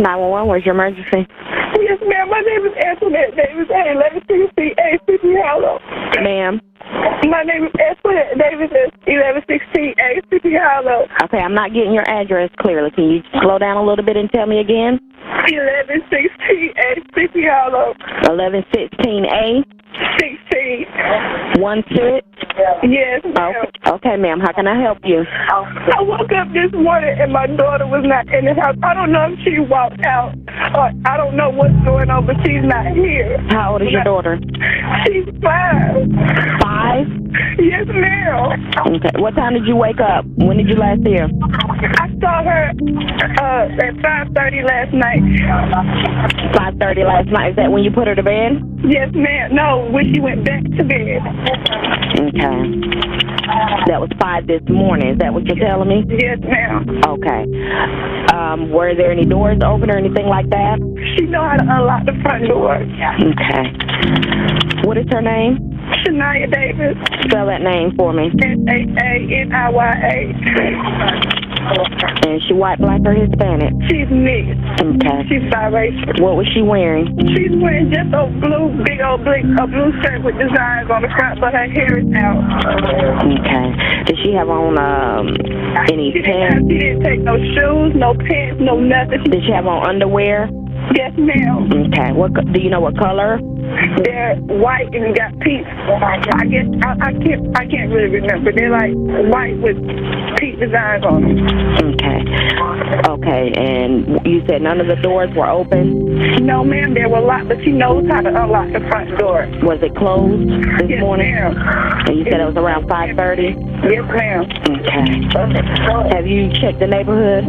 911, where's your emergency? Yes, ma'am. My name is Antoinette Davis at 1116 A City Hollow. Ma'am? My name is Antoinette Davis at 1116 A City Hollow. Okay, I'm not getting your address clearly. Can you slow down a little bit and tell me again? 1116 A City Hollow. 1116A? 16. 16? Yes, ma'am. Okay, ma'am. How can I help you? I woke up this morning and my daughter was not in the house. I don't know if she walked out or I don't know what's going on, but she's not here. How old is your daughter? She's 5. 5? Yes, ma'am. Okay. What time did you wake up? When did you last see her? I saw her at 5:30 last night. 5:30 last night. Is that when you put her to bed? Yes, ma'am. No, when she went back to bed. Okay. That was 5 this morning. Is that what you're telling me? Yes, ma'am. Okay. Were there any doors open or anything like that? She know how to unlock the front door. Okay. What is her name? Shaniya Davis. Spell that name for me. SHANIYA. And she white, black, or Hispanic? She's mixed. Okay. She's biracial. What was she wearing? She's wearing just a big old blue shirt with designs on the front, but her hair is out. Okay. Did she have on any pants? She didn't take no shoes, no pants, no nothing. Did she have on underwear? Yes, ma'am. Okay. Do you know what color? They're white and got pink. I guess I can't really remember. They're like white with pink designs on them. Okay. And you said none of the doors were open? No, ma'am. They were locked, but she knows how to unlock the front door. Was it closed this morning? Yes, ma'am. And you said it was around 5:30? Yes, ma'am. Okay. Have you checked the neighborhood?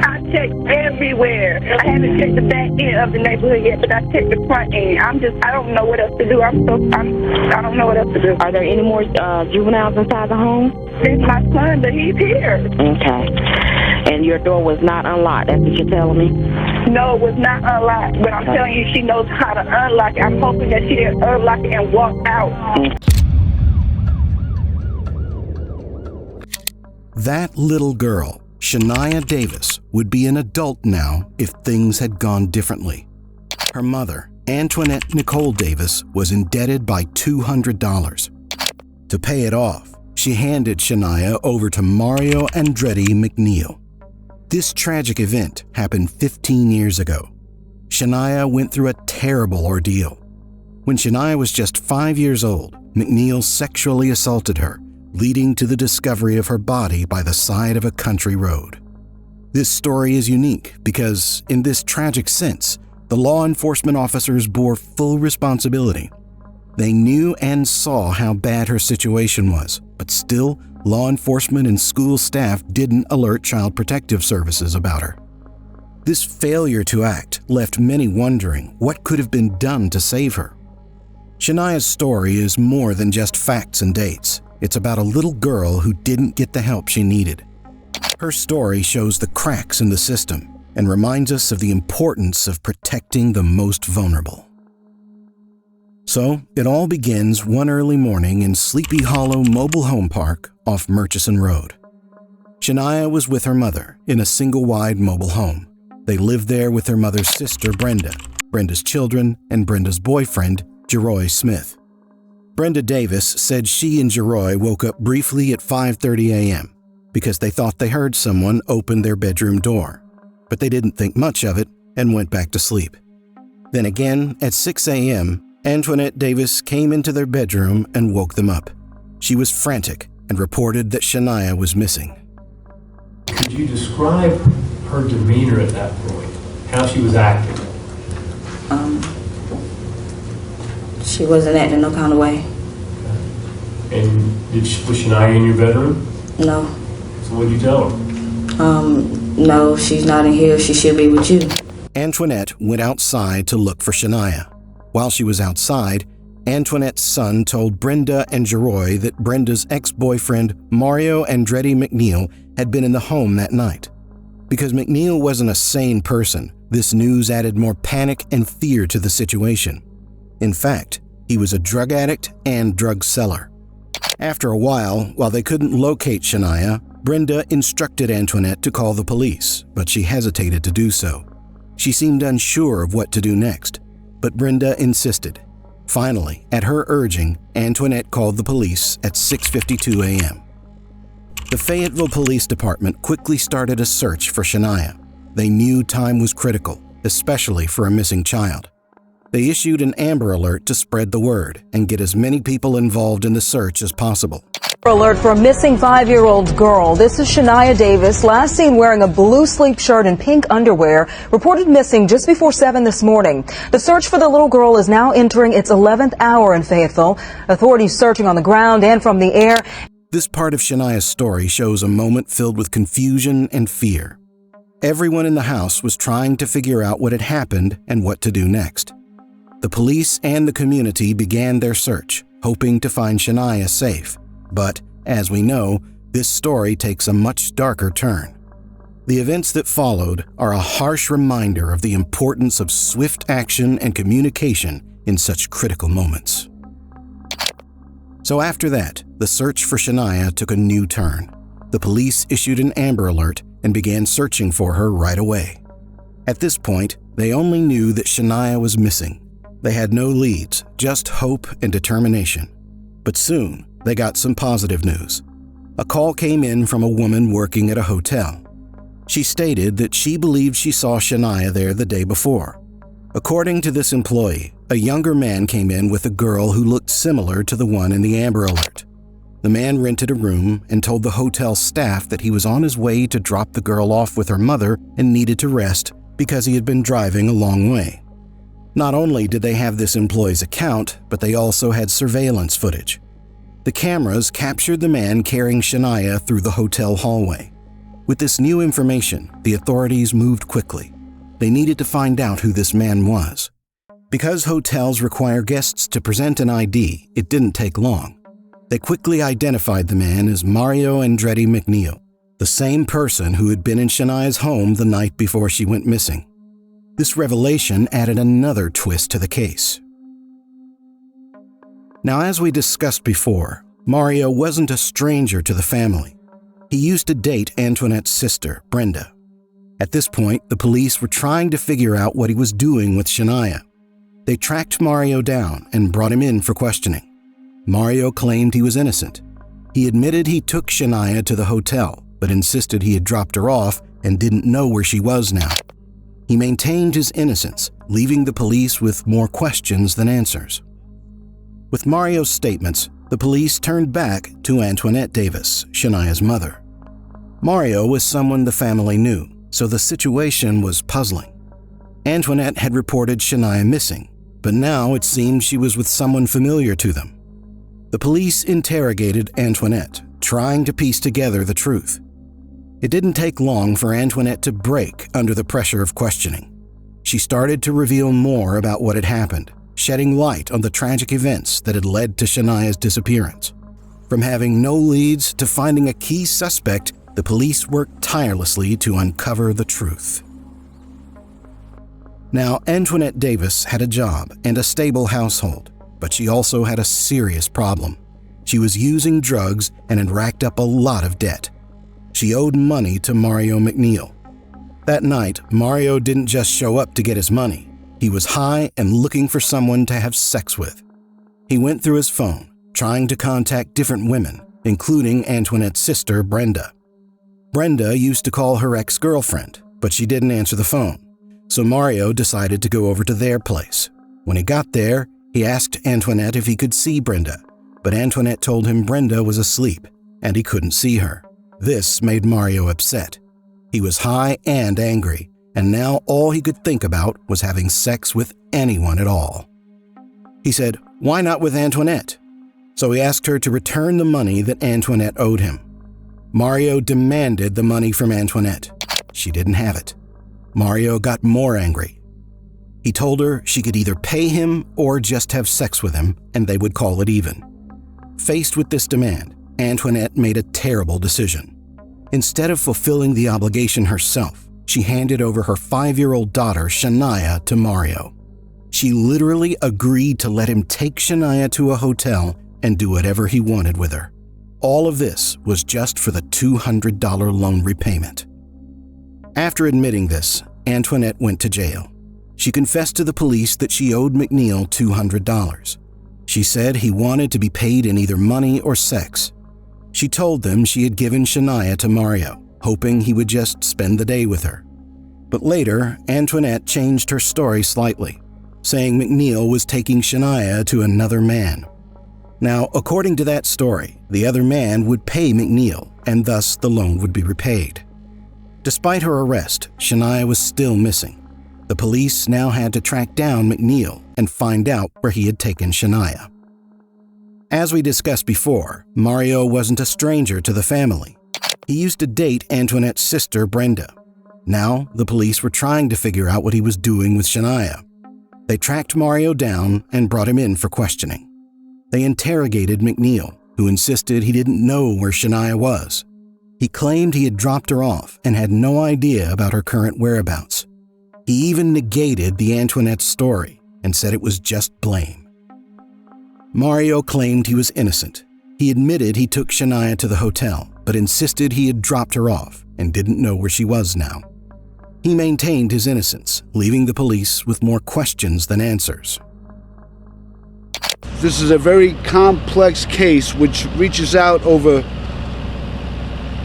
I checked everywhere. I haven't checked the back end of the neighborhood yet, but I checked the front end. I don't know what else to do. I don't know what else to do. Are there any more juveniles inside the home? It's my son, but he's here. Okay. And your door was not unlocked. That's what you're telling me? No, it was not unlocked. But I'm telling you, she knows how to unlock it. I'm hoping that she didn't unlock it and walk out. That little girl, Shaniya Davis, would be an adult now if things had gone differently. Her mother, Antoinette Nicole Davis, was indebted by $200. To pay it off, she handed Shaniya over to Mario McNeil. This tragic event happened 15 years ago. Shaniya went through a terrible ordeal. When Shaniya was just 5 years old, McNeil sexually assaulted her, leading to the discovery of her body by the side of a country road. This story is unique because, in this tragic sense, the law enforcement officers bore full responsibility. They knew and saw how bad her situation was, but still, law enforcement and school staff didn't alert Child Protective Services about her. This failure to act left many wondering what could have been done to save her. Shaniya's story is more than just facts and dates. It's about a little girl who didn't get the help she needed. Her story shows the cracks in the system and reminds us of the importance of protecting the most vulnerable. So, it all begins one early morning in Sleepy Hollow Mobile Home Park off Murchison Road. Shaniya was with her mother in a single-wide mobile home. They lived there with her mother's sister, Brenda, Brenda's children, and Brenda's boyfriend, Jeroy Smith. Brenda Davis said she and Jeroy woke up briefly at 5:30 a.m. because they thought they heard someone open their bedroom door, but they didn't think much of it and went back to sleep. Then again, at 6 a.m., Antoinette Davis came into their bedroom and woke them up. She was frantic and reported that Shaniya was missing. Could you describe her demeanor at that point, how she was acting? She wasn't acting no kind of way. Okay. And was Shaniya in your bedroom? No. So what did you tell her? No, she's not in here. She should be with you. Antoinette went outside to look for Shaniya. While she was outside, Antoinette's son told Brenda and Jeroy that Brenda's ex-boyfriend, Mario McNeil, had been in the home that night. Because McNeil wasn't a sane person, this news added more panic and fear to the situation. In fact, he was a drug addict and drug seller. After a while they couldn't locate Shaniya, Brenda instructed Antoinette to call the police, but she hesitated to do so. She seemed unsure of what to do next, but Brenda insisted. Finally, at her urging, Antoinette called the police at 6:52 a.m. The Fayetteville Police Department quickly started a search for Shaniya. They knew time was critical, especially for a missing child. They issued an Amber Alert to spread the word and get as many people involved in the search as possible. Alert for a missing 5-year-old girl. This is Shaniya Davis, last seen wearing a blue sleep shirt and pink underwear, reported missing just before 7 this morning. The search for the little girl is now entering its 11th hour in Fayetteville. Authorities searching on the ground and from the air. This part of Shaniya's story shows a moment filled with confusion and fear. Everyone in the house was trying to figure out what had happened and what to do next. The police and the community began their search, hoping to find Shaniya safe. But, as we know, this story takes a much darker turn. The events that followed are a harsh reminder of the importance of swift action and communication in such critical moments. So after that, the search for Shaniya took a new turn. The police issued an Amber Alert and began searching for her right away. At this point, they only knew that Shaniya was missing. They had no leads, just hope and determination. But soon, they got some positive news. A call came in from a woman working at a hotel. She stated that she believed she saw Shaniya there the day before. According to this employee, a younger man came in with a girl who looked similar to the one in the Amber Alert. The man rented a room and told the hotel staff that he was on his way to drop the girl off with her mother and needed to rest because he had been driving a long way. Not only did they have this employee's account, but they also had surveillance footage. The cameras captured the man carrying Shaniya through the hotel hallway. With this new information, the authorities moved quickly. They needed to find out who this man was. Because hotels require guests to present an ID, it didn't take long. They quickly identified the man as Mario McNeil, the same person who had been in Shaniya's home the night before she went missing. This revelation added another twist to the case. Now, as we discussed before, Mario wasn't a stranger to the family. He used to date Antoinette's sister, Brenda. At this point, the police were trying to figure out what he was doing with Shaniya. They tracked Mario down and brought him in for questioning. Mario claimed he was innocent. He admitted he took Shaniya to the hotel, but insisted he had dropped her off and didn't know where she was now. He maintained his innocence, leaving the police with more questions than answers. With Mario's statements, the police turned back to Antoinette Davis, Shaniya's mother. Mario was someone the family knew, so the situation was puzzling. Antoinette had reported Shaniya missing, but now it seemed she was with someone familiar to them. The police interrogated Antoinette, trying to piece together the truth. It didn't take long for Antoinette to break under the pressure of questioning. She started to reveal more about what had happened, shedding light on the tragic events that had led to Shaniya's disappearance. From having no leads to finding a key suspect, the police worked tirelessly to uncover the truth. Now, Antoinette Davis had a job and a stable household, but she also had a serious problem. She was using drugs and had racked up a lot of debt. She owed money to Mario McNeil. That night, Mario didn't just show up to get his money. He was high and looking for someone to have sex with. He went through his phone, trying to contact different women, including Antoinette's sister, Brenda. Brenda used to call her ex-girlfriend, but she didn't answer the phone, so Mario decided to go over to their place. When he got there, he asked Antoinette if he could see Brenda, but Antoinette told him Brenda was asleep and he couldn't see her. This made Mario upset. He was high and angry, and now all he could think about was having sex with anyone at all. He said, "Why not with Antoinette?" So he asked her to return the money that Antoinette owed him. Mario demanded the money from Antoinette. She didn't have it. Mario got more angry. He told her she could either pay him or just have sex with him, and they would call it even. Faced with this demand, Antoinette made a terrible decision. Instead of fulfilling the obligation herself, she handed over her 5-year-old daughter, Shaniya, to Mario. She literally agreed to let him take Shaniya to a hotel and do whatever he wanted with her. All of this was just for the $200 loan repayment. After admitting this, Antoinette went to jail. She confessed to the police that she owed Mcneel $200. She said he wanted to be paid in either money or sex. She told them she had given Shaniya to Mario, hoping he would just spend the day with her. But later, Antoinette changed her story slightly, saying Mcneel was taking Shaniya to another man. Now, according to that story, the other man would pay Mcneel, and thus the loan would be repaid. Despite her arrest, Shaniya was still missing. The police now had to track down Mcneel and find out where he had taken Shaniya. As we discussed before, Mario wasn't a stranger to the family. He used to date Antoinette's sister, Brenda. Now, the police were trying to figure out what he was doing with Shaniya. They tracked Mario down and brought him in for questioning. They interrogated Mcneel, who insisted he didn't know where Shaniya was. He claimed he had dropped her off and had no idea about her current whereabouts. He even negated the Antoinette story and said it was just blame. Mario claimed he was innocent. He admitted he took Shaniya to the hotel, but insisted he had dropped her off and didn't know where she was now. He maintained his innocence, leaving the police with more questions than answers. This is a very complex case which reaches out over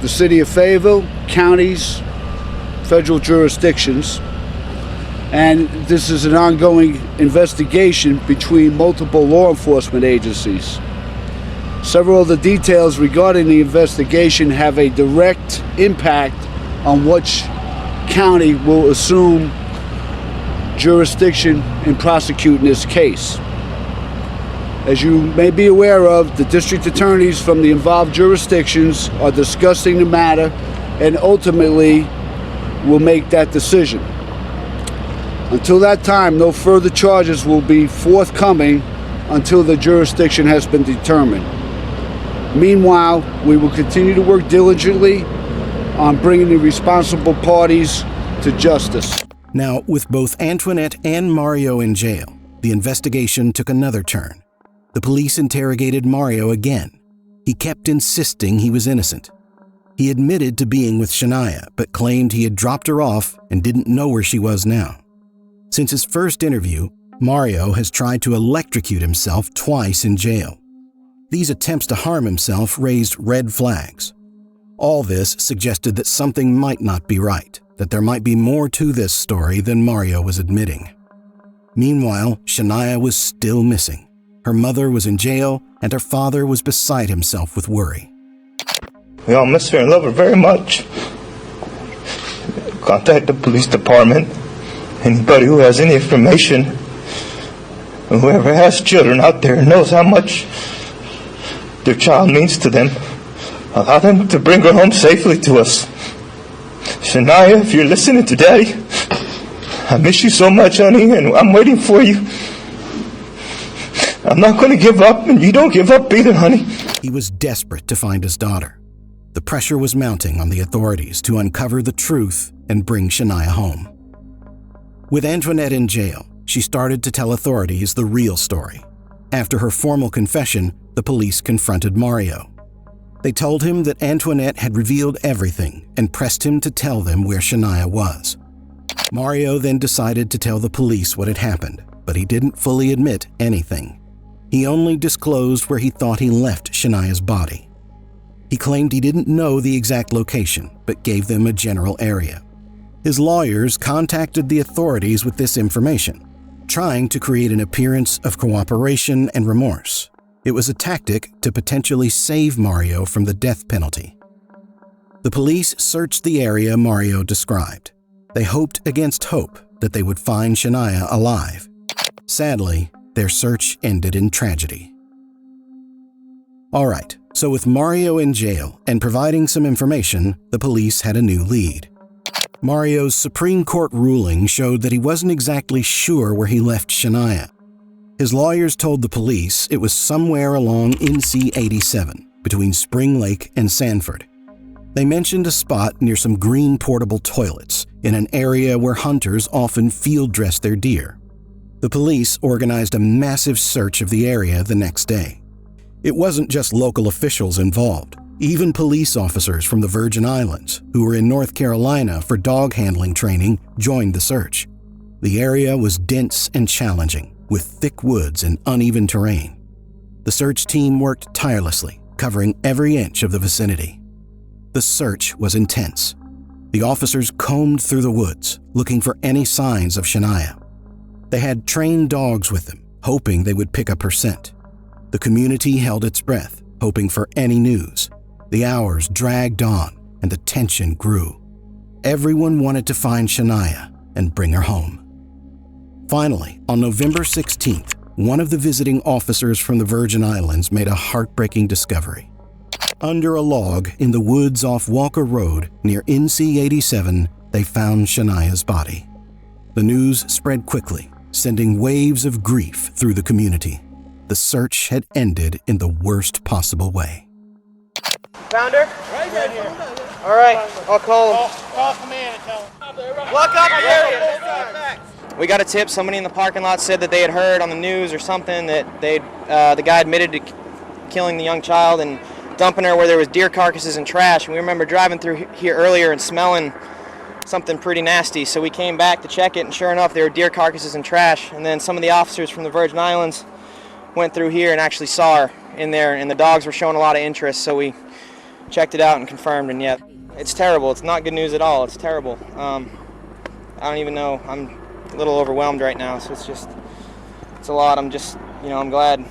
the city of Fayetteville, counties, federal jurisdictions, and this is an ongoing investigation between multiple law enforcement agencies. Several of the details regarding the investigation have a direct impact on which county will assume jurisdiction in prosecuting this case. As you may be aware of, the district attorneys from the involved jurisdictions are discussing the matter and ultimately will make that decision. Until that time, no further charges will be forthcoming until the jurisdiction has been determined. Meanwhile, we will continue to work diligently on bringing the responsible parties to justice. Now, with both Antoinette and Mario in jail, the investigation took another turn. The police interrogated Mario again. He kept insisting he was innocent. He admitted to being with Shaniya, but claimed he had dropped her off and didn't know where she was now. Since his first interview, Mario has tried to electrocute himself twice in jail. These attempts to harm himself raised red flags. All this suggested that something might not be right, that there might be more to this story than Mario was admitting. Meanwhile, Shaniya was still missing. Her mother was in jail, and her father was beside himself with worry. We all miss her and love her very much. Contact the police department. Anybody who has any information, whoever has children out there knows how much their child means to them. Allow them to bring her home safely to us. Shaniya, if you're listening to Daddy, I miss you so much, honey, and I'm waiting for you. I'm not going to give up, and you don't give up either, honey. He was desperate to find his daughter. The pressure was mounting on the authorities to uncover the truth and bring Shaniya home. With Antoinette in jail, she started to tell authorities the real story. After her formal confession, the police confronted Mario. They told him that Antoinette had revealed everything and pressed him to tell them where Shaniya was. Mario then decided to tell the police what had happened, but he didn't fully admit anything. He only disclosed where he thought he left Shaniya's body. He claimed he didn't know the exact location, but gave them a general area. His lawyers contacted the authorities with this information, trying to create an appearance of cooperation and remorse. It was a tactic to potentially save Mario from the death penalty. The police searched the area Mario described. They hoped against hope that they would find Shaniya alive. Sadly, their search ended in tragedy. All right, so with Mario in jail and providing some information, the police had a new lead. Mario's Supreme Court ruling showed that he wasn't exactly sure where he left Shaniya. His lawyers told the police it was somewhere along NC 87, between Spring Lake and Sanford. They mentioned a spot near some green portable toilets in an area where hunters often field dress their deer. The police organized a massive search of the area the next day. It wasn't just local officials involved. Even police officers from the Virgin Islands, who were in North Carolina for dog handling training, joined the search. The area was dense and challenging, with thick woods and uneven terrain. The search team worked tirelessly, covering every inch of the vicinity. The search was intense. The officers combed through the woods, looking for any signs of Shaniya. They had trained dogs with them, hoping they would pick up her scent. The community held its breath, hoping for any news. The hours dragged on, and the tension grew. Everyone wanted to find Shaniya and bring her home. Finally, on November 16th, one of the visiting officers from the Virgin Islands made a heartbreaking discovery. Under a log in the woods off Walker Road near NC 87, they found Shaniya's body. The news spread quickly, sending waves of grief through the community. The search had ended in the worst possible way. Found her? Right here. All right, I'll call him. Call command and tell him. Lock up the area. We got a tip. Somebody in the parking lot said that they had heard on the news or something that the guy admitted to killing the young child and dumping her where there was deer carcasses and trash. And we remember driving through here earlier and smelling something pretty nasty. So we came back to check it, and sure enough, there were deer carcasses and trash. And then some of the officers from the Virgin Islands went through here and actually saw her in there, and the dogs were showing a lot of interest. So we checked it out and confirmed, and yeah, it's terrible. It's not good news at all. It's terrible. I don't even know. I'm a little overwhelmed right now, so it's a lot. I'm just, I'm glad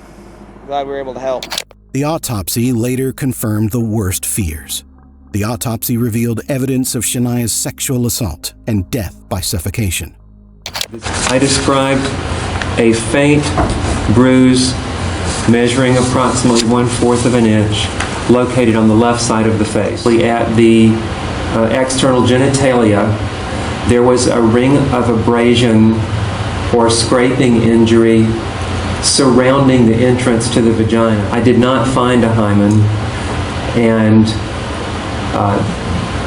we were able to help. The autopsy later confirmed the worst fears. The autopsy revealed evidence of Shaniya's sexual assault and death by suffocation. I described a faint bruise measuring approximately 1/4 of an inch located on the left side of the face. At the external genitalia, there was a ring of abrasion or scraping injury surrounding the entrance to the vagina. I did not find a hymen, and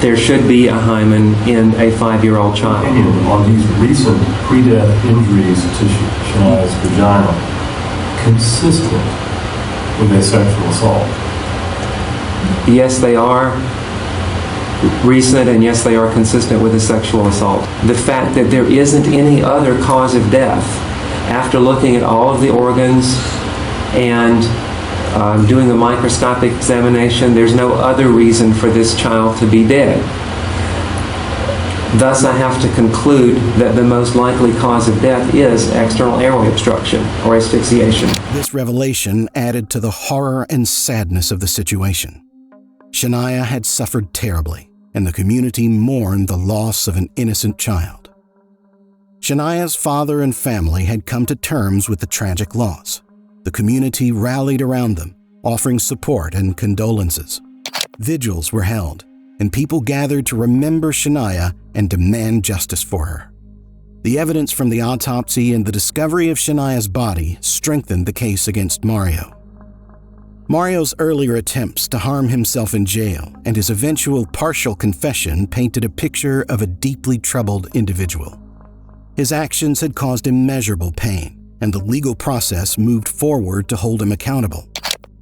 there should be a hymen in a 5-year-old child. On these recent pre-death injuries to Shaniya's vagina, consistent with a sexual assault? Yes, they are recent, and yes, they are consistent with a sexual assault. The fact that there isn't any other cause of death, after looking at all of the organs and doing a microscopic examination, there's no other reason for this child to be dead. Thus, I have to conclude that the most likely cause of death is external airway obstruction or asphyxiation. This revelation added to the horror and sadness of the situation. Shaniya had suffered terribly, and the community mourned the loss of an innocent child. Shaniya's father and family had come to terms with the tragic loss. The community rallied around them, offering support and condolences. Vigils were held, and people gathered to remember Shaniya and demand justice for her. The evidence from the autopsy and the discovery of Shaniya's body strengthened the case against Mario. Mario's earlier attempts to harm himself in jail and his eventual partial confession painted a picture of a deeply troubled individual. His actions had caused immeasurable pain, and the legal process moved forward to hold him accountable.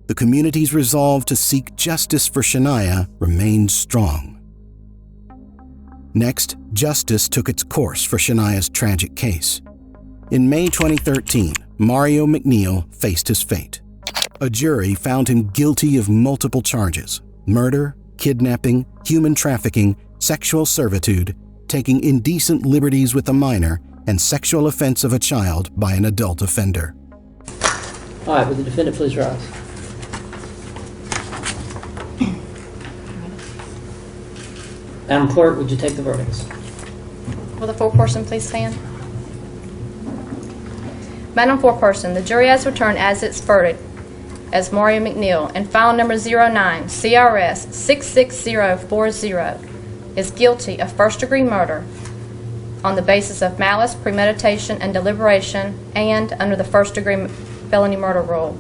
The community's resolve to seek justice for Shaniya remained strong. Next, justice took its course for Shaniya's tragic case. In May 2013, Mario McNeil faced his fate. A jury found him guilty of multiple charges: murder, kidnapping, human trafficking, sexual servitude, taking indecent liberties with a minor, and sexual offense of a child by an adult offender. All right, will the defendant please rise? Madam Clerk, would you take the verdicts? Will the foreperson please stand? Madam Foreperson, the jury has returned as its verdict as Mario McNeil and file number 09 CRS 66040 is guilty of first-degree murder on the basis of malice, premeditation, and deliberation, and under the first-degree felony murder rule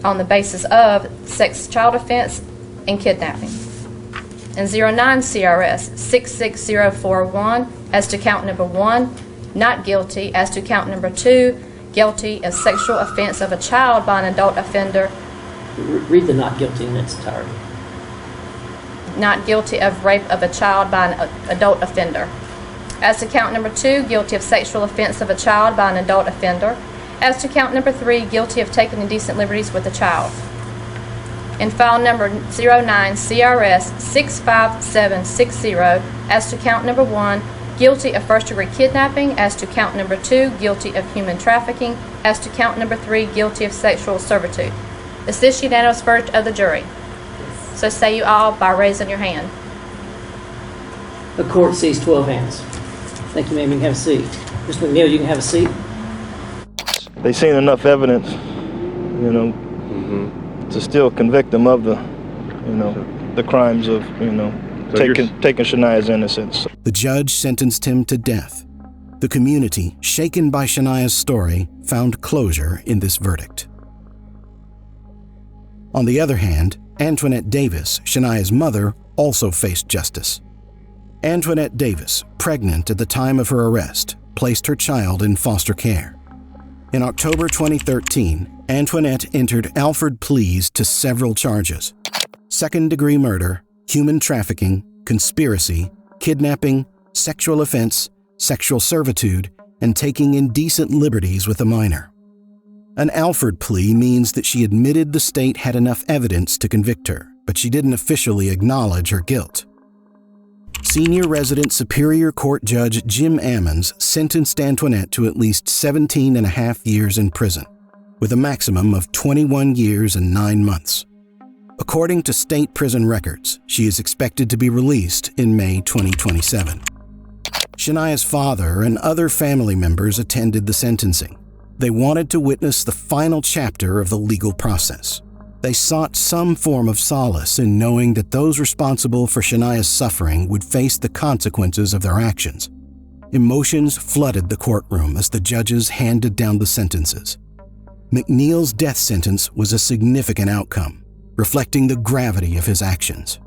on the basis of sex, child offense, and kidnapping. And 09 CRS 66041 as to count number 1, not guilty as to count number 2, guilty of sexual offense of a child by an adult offender, Read the not guilty in its entirety. Not guilty of rape of a child by an adult offender. As to count number 2, guilty of sexual offense of a child by an adult offender. As to count number 3, guilty of taking indecent liberties with a child. In file number 09 CRS 65760, as to count number 1, guilty of first-degree kidnapping. As to count number 2, guilty of human trafficking. As to count number 3, guilty of sexual servitude. Is this unanimous verdict of the jury? So say you all by raising your hand. The court sees 12 hands. Thank you, ma'am. You can have a seat. Mr. McNeil, you can have a seat. They seen enough evidence, you know, to still convict them of the, you know, the crimes of, you know, taking Shaniya's innocence. The judge sentenced him to death. The community, shaken by Shaniya's story, found closure in this verdict. On the other hand, Antoinette Davis, Shaniya's mother, also faced justice. Antoinette Davis, pregnant at the time of her arrest, placed her child in foster care. In October 2013, Antoinette entered Alford pleas to several charges: second-degree murder, human trafficking, conspiracy, kidnapping, sexual offense, sexual servitude, and taking indecent liberties with a minor. An Alford plea means that she admitted the state had enough evidence to convict her, but she didn't officially acknowledge her guilt. Senior resident Superior Court Judge Jim Ammons sentenced Antoinette to at least 17 and a half years in prison, with a maximum of 21 years and 9 months. According to state prison records, she is expected to be released in May 2027. Shaniya's father and other family members attended the sentencing. They wanted to witness the final chapter of the legal process. They sought some form of solace in knowing that those responsible for Shaniya's suffering would face the consequences of their actions. Emotions flooded the courtroom as the judges handed down the sentences. Mcneel's death sentence was a significant outcome, reflecting the gravity of his actions.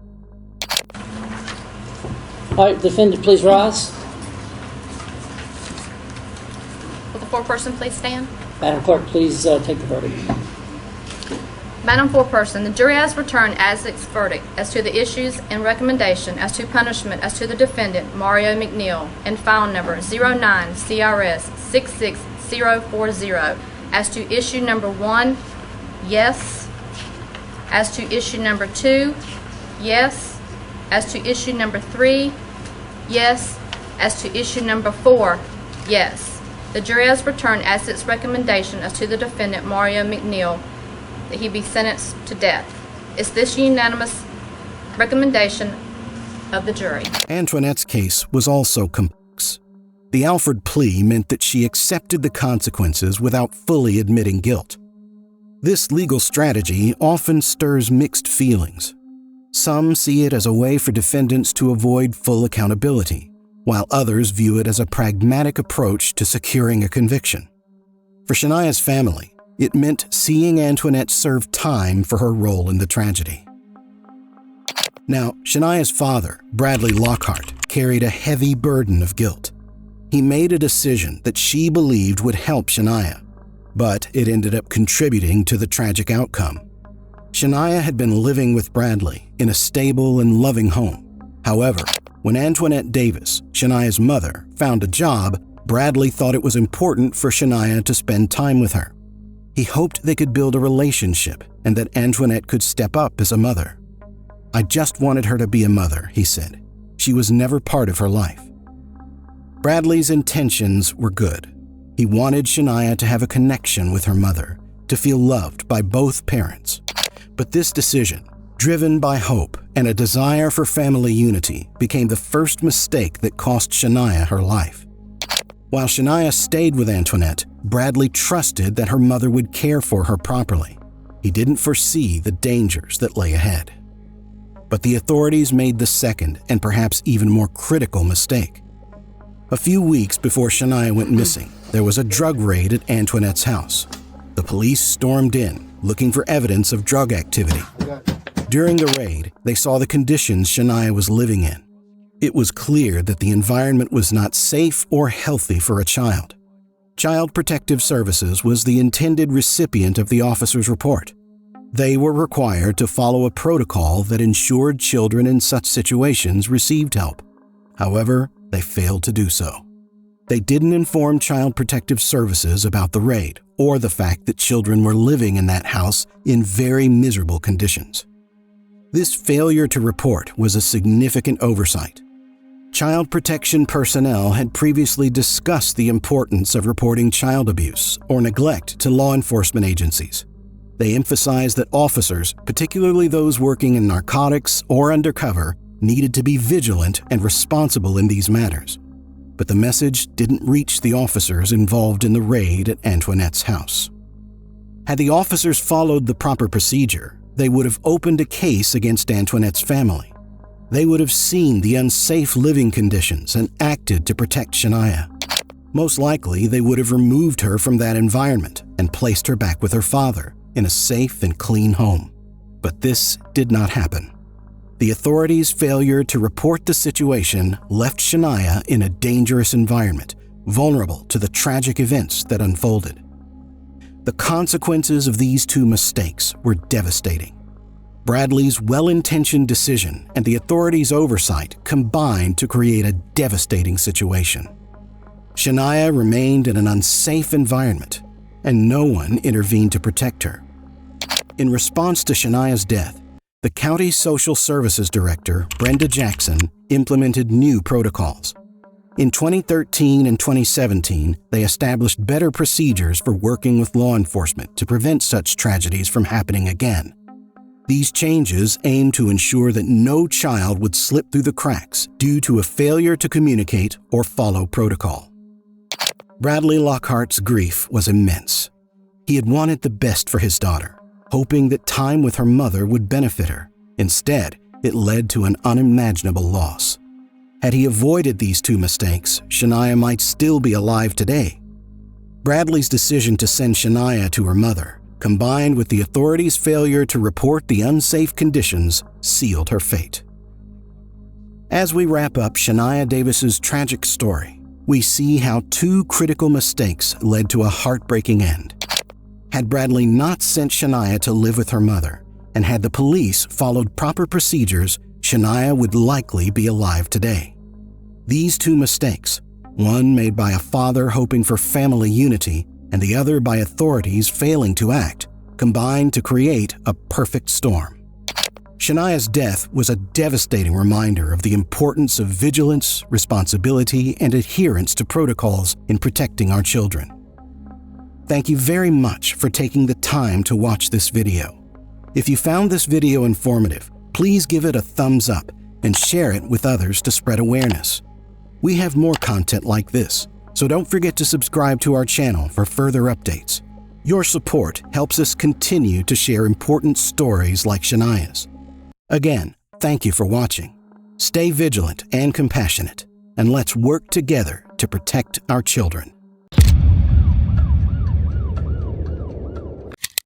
All right, defendant, please rise. Will the foreperson please stand? Madam Clerk, please take the verdict. Madam Foreperson, the jury has returned as its verdict as to the issues and recommendation as to punishment as to the defendant, Mario McNeil, and file number 09 CRS 66040. As to issue number 1, yes. As to issue number 2, yes. As to issue number 3, yes. As to issue number 4, yes. The jury has returned as its recommendation as to the defendant, Mario McNeil, that he be sentenced to death. Is this unanimous recommendation of the jury? Antoinette's case was also complex. The Alford plea meant that she accepted the consequences without fully admitting guilt. This legal strategy often stirs mixed feelings. Some see it as a way for defendants to avoid full accountability, while others view it as a pragmatic approach to securing a conviction. For Shaniya's family, it meant seeing Antoinette serve time for her role in the tragedy. Now, Shaniya's father, Bradley Lockhart, carried a heavy burden of guilt. He made a decision that she believed would help Shaniya, but it ended up contributing to the tragic outcome. Shaniya had been living with Bradley in a stable and loving home. However, when Antoinette Davis, Shaniya's mother, found a job, Bradley thought it was important for Shaniya to spend time with her. He hoped they could build a relationship and that Antoinette could step up as a mother. "I just wanted her to be a mother," he said. "She was never part of her life." Bradley's intentions were good. He wanted Shaniya to have a connection with her mother, to feel loved by both parents. But this decision, driven by hope and a desire for family unity, became the first mistake that cost Shaniya her life. While Shaniya stayed with Antoinette, Bradley trusted that her mother would care for her properly. He didn't foresee the dangers that lay ahead. But the authorities made the second and perhaps even more critical mistake. A few weeks before Shaniya went missing, there was a drug raid at Antoinette's house. The police stormed in, looking for evidence of drug activity. During the raid, they saw the conditions Shaniya was living in. It was clear that the environment was not safe or healthy for a child. Child Protective Services was the intended recipient of the officer's report. They were required to follow a protocol that ensured children in such situations received help. However, they failed to do so. They didn't inform Child Protective Services about the raid or the fact that children were living in that house in very miserable conditions. This failure to report was a significant oversight. Child protection personnel had previously discussed the importance of reporting child abuse or neglect to law enforcement agencies. They emphasized that officers, particularly those working in narcotics or undercover, needed to be vigilant and responsible in these matters. But the message didn't reach the officers involved in the raid at Antoinette's house. Had the officers followed the proper procedure, they would have opened a case against Antoinette's family. They would have seen the unsafe living conditions and acted to protect Shaniya. Most likely, they would have removed her from that environment and placed her back with her father in a safe and clean home. But this did not happen. The authorities' failure to report the situation left Shaniya in a dangerous environment, vulnerable to the tragic events that unfolded. The consequences of these two mistakes were devastating. Bradley's well-intentioned decision and the authorities' oversight combined to create a devastating situation. Shaniya remained in an unsafe environment, and no one intervened to protect her. In response to Shaniya's death, the county social services director, Brenda Jackson, implemented new protocols. In 2013 and 2017, they established better procedures for working with law enforcement to prevent such tragedies from happening again. These changes aim to ensure that no child would slip through the cracks due to a failure to communicate or follow protocol. Bradley Lockhart's grief was immense. He had wanted the best for his daughter, hoping that time with her mother would benefit her. Instead, it led to an unimaginable loss. Had he avoided these two mistakes, Shaniya might still be alive today. Bradley's decision to send Shaniya to her mother, combined with the authorities' failure to report the unsafe conditions, sealed her fate. As we wrap up Shaniya Davis's tragic story, we see how two critical mistakes led to a heartbreaking end. Had Bradley not sent Shaniya to live with her mother, and had the police followed proper procedures, Shaniya would likely be alive today. These two mistakes, one made by a father hoping for family unity and the other by authorities failing to act, combined to create a perfect storm. Shaniya's death was a devastating reminder of the importance of vigilance, responsibility, and adherence to protocols in protecting our children. Thank you very much for taking the time to watch this video. If you found this video informative, please give it a thumbs up and share it with others to spread awareness. We have more content like this, so don't forget to subscribe to our channel for further updates. Your support helps us continue to share important stories like Shaniya's. Again, thank you for watching. Stay vigilant and compassionate, and let's work together to protect our children.